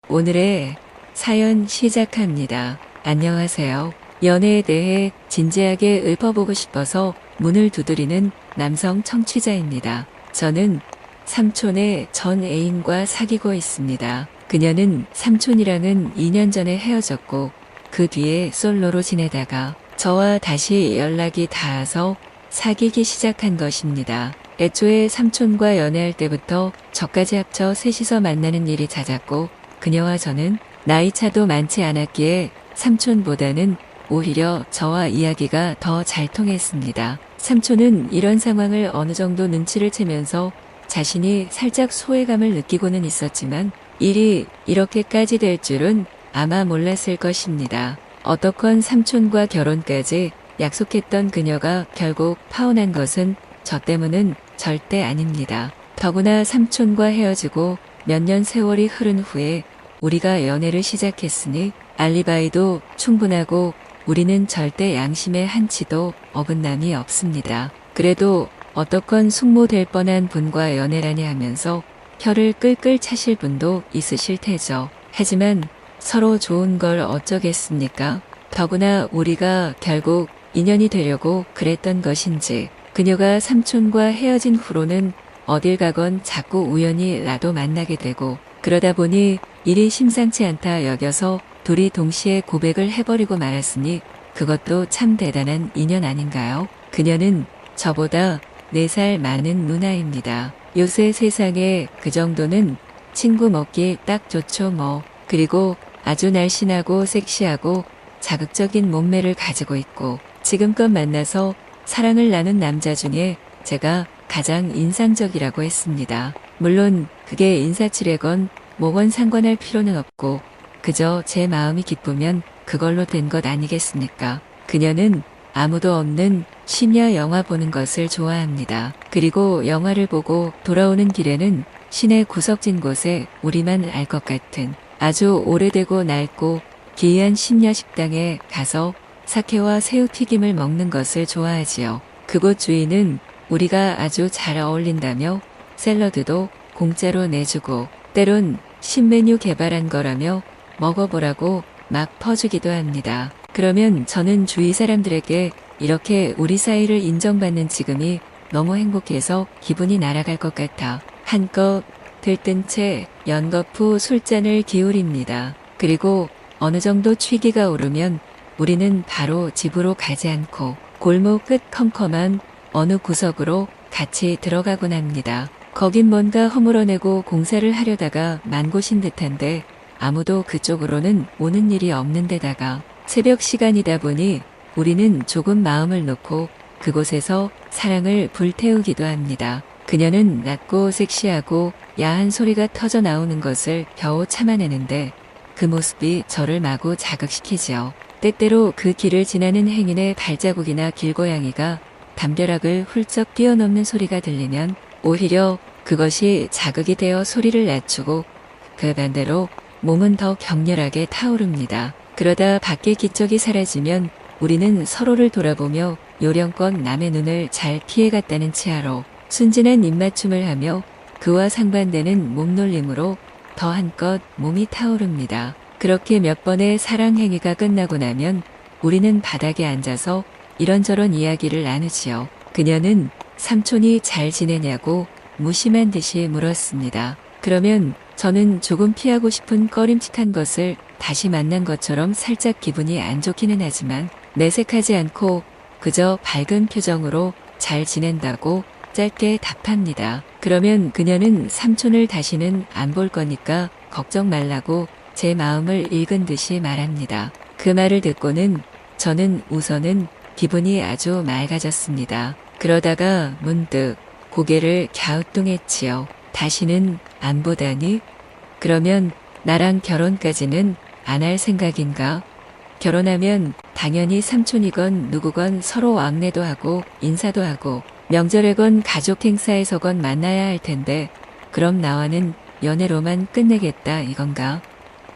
오늘의 사연 시작합니다. 안녕하세요. 연애에 대해 진지하게 읊어보고 싶어서 문을 두드리는 남성 청취자입니다. 저는 삼촌의 전 애인과 사귀고 있습니다. 그녀는 삼촌이랑은 2년 전에 헤어졌고 그 뒤에 솔로로 지내다가 저와 다시 연락이 닿아서 사귀기 시작한 것입니다. 애초에 삼촌과 연애할 때부터 저까지 합쳐 셋이서 만나는 일이 잦았고 그녀와 저는 나이 차도 많지 않았기에 삼촌보다는 오히려 저와 이야기가 더 잘 통했습니다. 삼촌은 이런 상황을 어느 정도 눈치를 채면서 자신이 살짝 소외감을 느끼고는 있었지만 일이 이렇게까지 될 줄은 아마 몰랐을 것입니다. 어떻건 삼촌과 결혼까지 약속했던 그녀가 결국 파혼한 것은 저 때문은 절대 아닙니다. 더구나 삼촌과 헤어지고 몇 년 세월이 흐른 후에 우리가 연애를 시작했으니 알리바이도 충분하고 우리는 절대 양심의 한치도 어긋남이 없습니다. 그래도 어떻건 숙모될 뻔한 분과 연애라니 하면서 혀를 끌끌 차실 분도 있으실 테죠. 하지만 서로 좋은 걸 어쩌겠습니까? 더구나 우리가 결국 인연이 되려고 그랬던 것인지 그녀가 삼촌과 헤어진 후로는 어딜 가건 자꾸 우연히 나도 만나게 되고 그러다 보니 일이 심상치 않다 여겨서 둘이 동시에 고백을 해버리고 말았으니 그것도 참 대단한 인연 아닌가요? 그녀는 저보다 4살 많은 누나입니다. 요새 세상에 그 정도는 친구 먹기 딱 좋죠 뭐. 그리고 아주 날씬하고 섹시하고 자극적인 몸매를 가지고 있고 지금껏 만나서 사랑을 나눈 남자 중에 제가 가장 인상적이라고 했습니다. 물론 그게 인사치레건 뭐건 상관할 필요는 없고 그저 제 마음이 기쁘면 그걸로 된 것 아니겠습니까? 그녀는 아무도 없는 심야 영화 보는 것을 좋아합니다. 그리고 영화를 보고 돌아오는 길에는 시내 구석진 곳에 우리만 알 것 같은 아주 오래되고 낡고 기이한 심야 식당에 가서 사케와 새우튀김을 먹는 것을 좋아하지요. 그곳 주인은 우리가 아주 잘 어울린다며 샐러드도 공짜로 내주고 때론 신메뉴 개발한 거라며 먹어보라고 막 퍼주기도 합니다. 그러면 저는 주위 사람들에게 이렇게 우리 사이를 인정받는 지금이 너무 행복해서 기분이 날아갈 것 같아 한껏 들뜬 채 연거푸 술잔을 기울입니다. 그리고 어느 정도 취기가 오르면 우리는 바로 집으로 가지 않고 골목 끝 컴컴한 어느 구석으로 같이 들어가곤 합니다. 거긴 뭔가 허물어내고 공사를 하려다가 만 곳인 듯한데 아무도 그쪽으로는 오는 일이 없는 데다가 새벽 시간이다 보니 우리는 조금 마음을 놓고 그곳에서 사랑을 불태우기도 합니다. 그녀는 낮고 섹시하고 야한 소리가 터져 나오는 것을 겨우 참아내는데 그 모습이 저를 마구 자극시키지요. 때때로 그 길을 지나는 행인의 발자국이나 길고양이가 담벼락을 훌쩍 뛰어넘는 소리가 들리면 오히려 그것이 자극이 되어 소리를 낮추고 그 반대로 몸은 더 격렬하게 타오릅니다. 그러다 밖의 기척이 사라지면 우리는 서로를 돌아보며 요령껏 남의 눈을 잘 피해갔다는 치아로 순진한 입맞춤을 하며 그와 상반되는 몸놀림으로 더 한껏 몸이 타오릅니다. 그렇게 몇 번의 사랑 행위가 끝나고 나면 우리는 바닥에 앉아서 이런저런 이야기를 나누지요. 그녀는 삼촌이 잘 지내냐고 무심한 듯이 물었습니다. 그러면 저는 조금 피하고 싶은 꺼림칙한 것을 다시 만난 것처럼 살짝 기분이 안 좋기는 하지만 내색하지 않고 그저 밝은 표정으로 잘 지낸다고 짧게 답합니다. 그러면 그녀는 삼촌을 다시는 안 볼 거니까 걱정 말라고 제 마음을 읽은 듯이 말합니다. 그 말을 듣고는 저는 우선은 기분이 아주 맑아졌습니다. 그러다가 문득 고개를 갸우뚱했지요. 다시는 안 보다니? 그러면 나랑 결혼까지는 안 할 생각인가? 결혼하면 당연히 삼촌이건 누구건 서로 왕래도 하고 인사도 하고 명절에건 가족 행사에서건 만나야 할 텐데 그럼 나와는 연애로만 끝내겠다 이건가?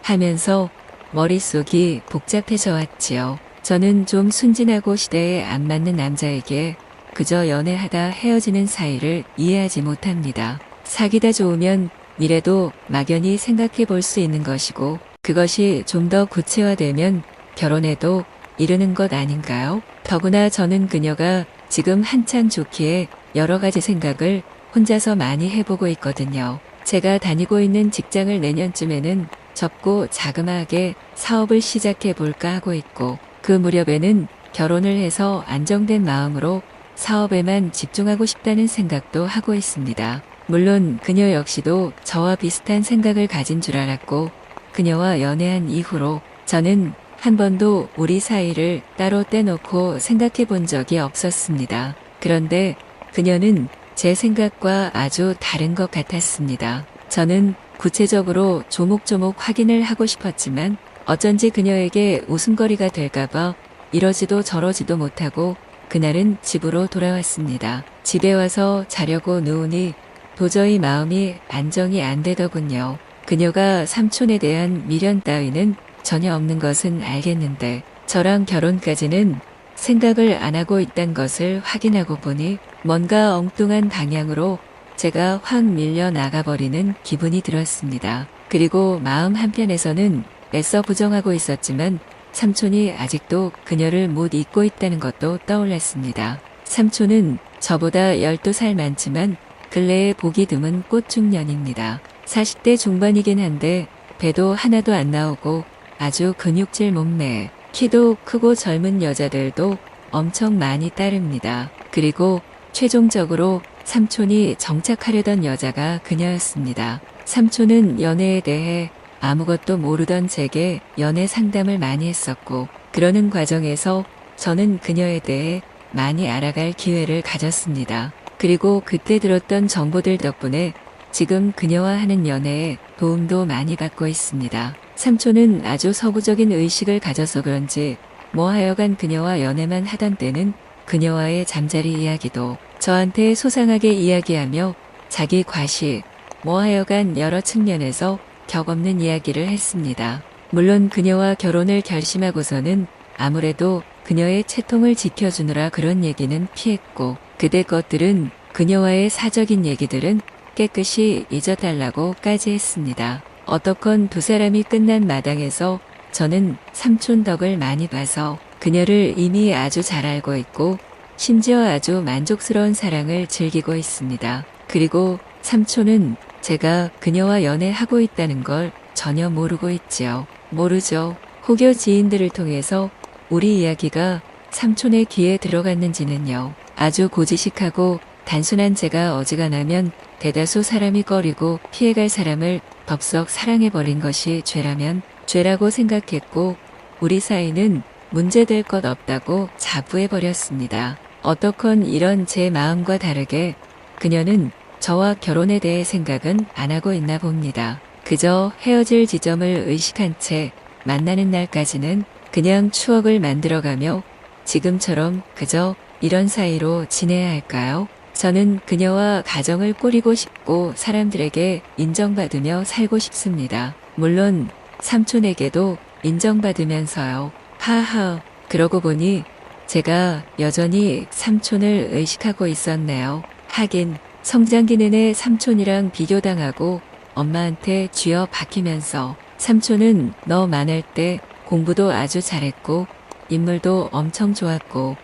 하면서 머릿속이 복잡해져 왔지요. 저는 좀 순진하고 시대에 안 맞는 남자에게 그저 연애하다 헤어지는 사이를 이해하지 못합니다. 사귀다 좋으면 미래도 막연히 생각해 볼 수 있는 것이고 그것이 좀 더 구체화되면 결혼에도 이르는 것 아닌가요? 더구나 저는 그녀가 지금 한창 좋기에 여러 가지 생각을 혼자서 많이 해보고 있거든요. 제가 다니고 있는 직장을 내년쯤에는 접고 자그마하게 사업을 시작해 볼까 하고 있고 그 무렵에는 결혼을 해서 안정된 마음으로 사업에만 집중하고 싶다는 생각도 하고 있습니다. 물론 그녀 역시도 저와 비슷한 생각을 가진 줄 알았고 그녀와 연애한 이후로 저는 한 번도 우리 사이를 따로 떼놓고 생각해 본 적이 없었습니다. 그런데 그녀는 제 생각과 아주 다른 것 같았습니다. 저는 구체적으로 조목조목 확인을 하고 싶었지만 어쩐지 그녀에게 웃음거리가 될까봐 이러지도 저러지도 못하고 그날은 집으로 돌아왔습니다. 집에 와서 자려고 누우니 도저히 마음이 안정이 안 되더군요. 그녀가 삼촌에 대한 미련 따위는 전혀 없는 것은 알겠는데 저랑 결혼까지는 생각을 안 하고 있단 것을 확인하고 보니 뭔가 엉뚱한 방향으로 제가 확 밀려 나가버리는 기분이 들었습니다. 그리고 마음 한편에서는 애써 부정하고 있었지만 삼촌이 아직도 그녀를 못 잊고 있다는 것도 떠올랐습니다. 삼촌은 저보다 12살 많지만 근래에 보기 드문 꽃중년입니다. 40대 중반이긴 한데 배도 하나도 안 나오고 아주 근육질 몸매, 키도 크고 젊은 여자들도 엄청 많이 따릅니다. 그리고 최종적으로 삼촌이 정착하려던 여자가 그녀였습니다. 삼촌은 연애에 대해 아무것도 모르던 제게 연애 상담을 많이 했었고 그러는 과정에서 저는 그녀에 대해 많이 알아갈 기회를 가졌습니다. 그리고 그때 들었던 정보들 덕분에 지금 그녀와 하는 연애에 도움도 많이 받고 있습니다. 삼촌은 아주 서구적인 의식을 가져서 그런지 뭐 하여간 그녀와 연애만 하던 때는 그녀와의 잠자리 이야기도 저한테 소상하게 이야기하며 자기 과시 뭐 하여간 여러 측면에서 격없는 이야기를 했습니다. 물론 그녀와 결혼을 결심하고서는 아무래도 그녀의 채통을 지켜주느라 그런 얘기는 피했고 그대 것들은 그녀와의 사적인 얘기들은 깨끗이 잊어달라고까지 했습니다. 어떻건 두 사람이 끝난 마당에서 저는 삼촌 덕을 많이 봐서 그녀를 이미 아주 잘 알고 있고 심지어 아주 만족스러운 사랑을 즐기고 있습니다. 그리고 삼촌은 제가 그녀와 연애하고 있다는 걸 전혀 모르고 있지요. 모르죠. 혹여 지인들을 통해서 우리 이야기가 삼촌의 귀에 들어갔는지는요. 아주 고지식하고 단순한 제가 어지간하면 대다수 사람이 꺼리고 피해갈 사람을 덥석 사랑해버린 것이 죄라면 죄라고 생각했고 우리 사이는 문제될 것 없다고 자부해버렸습니다. 어떻건 이런 제 마음과 다르게 그녀는 저와 결혼에 대해 생각은 안 하고 있나 봅니다. 그저 헤어질 지점을 의식한 채 만나는 날까지는 그냥 추억을 만들어가며 지금처럼 그저 이런 사이로 지내야 할까요? 저는 그녀와 가정을 꾸리고 싶고 사람들에게 인정받으며 살고 싶습니다. 물론 삼촌에게도 인정받으면서요. 하하. 그러고 보니 제가 여전히 삼촌을 의식하고 있었네요. 하긴 성장기 내내 삼촌이랑 비교당하고 엄마한테 쥐어 박히면서 삼촌은 너 많을 때 공부도 아주 잘했고 인물도 엄청 좋았고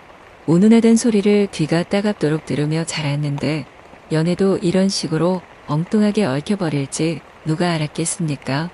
운운하던 소리를 귀가 따갑도록 들으며 자랐는데 연애도 이런 식으로 엉뚱하게 얽혀버릴지 누가 알았겠습니까?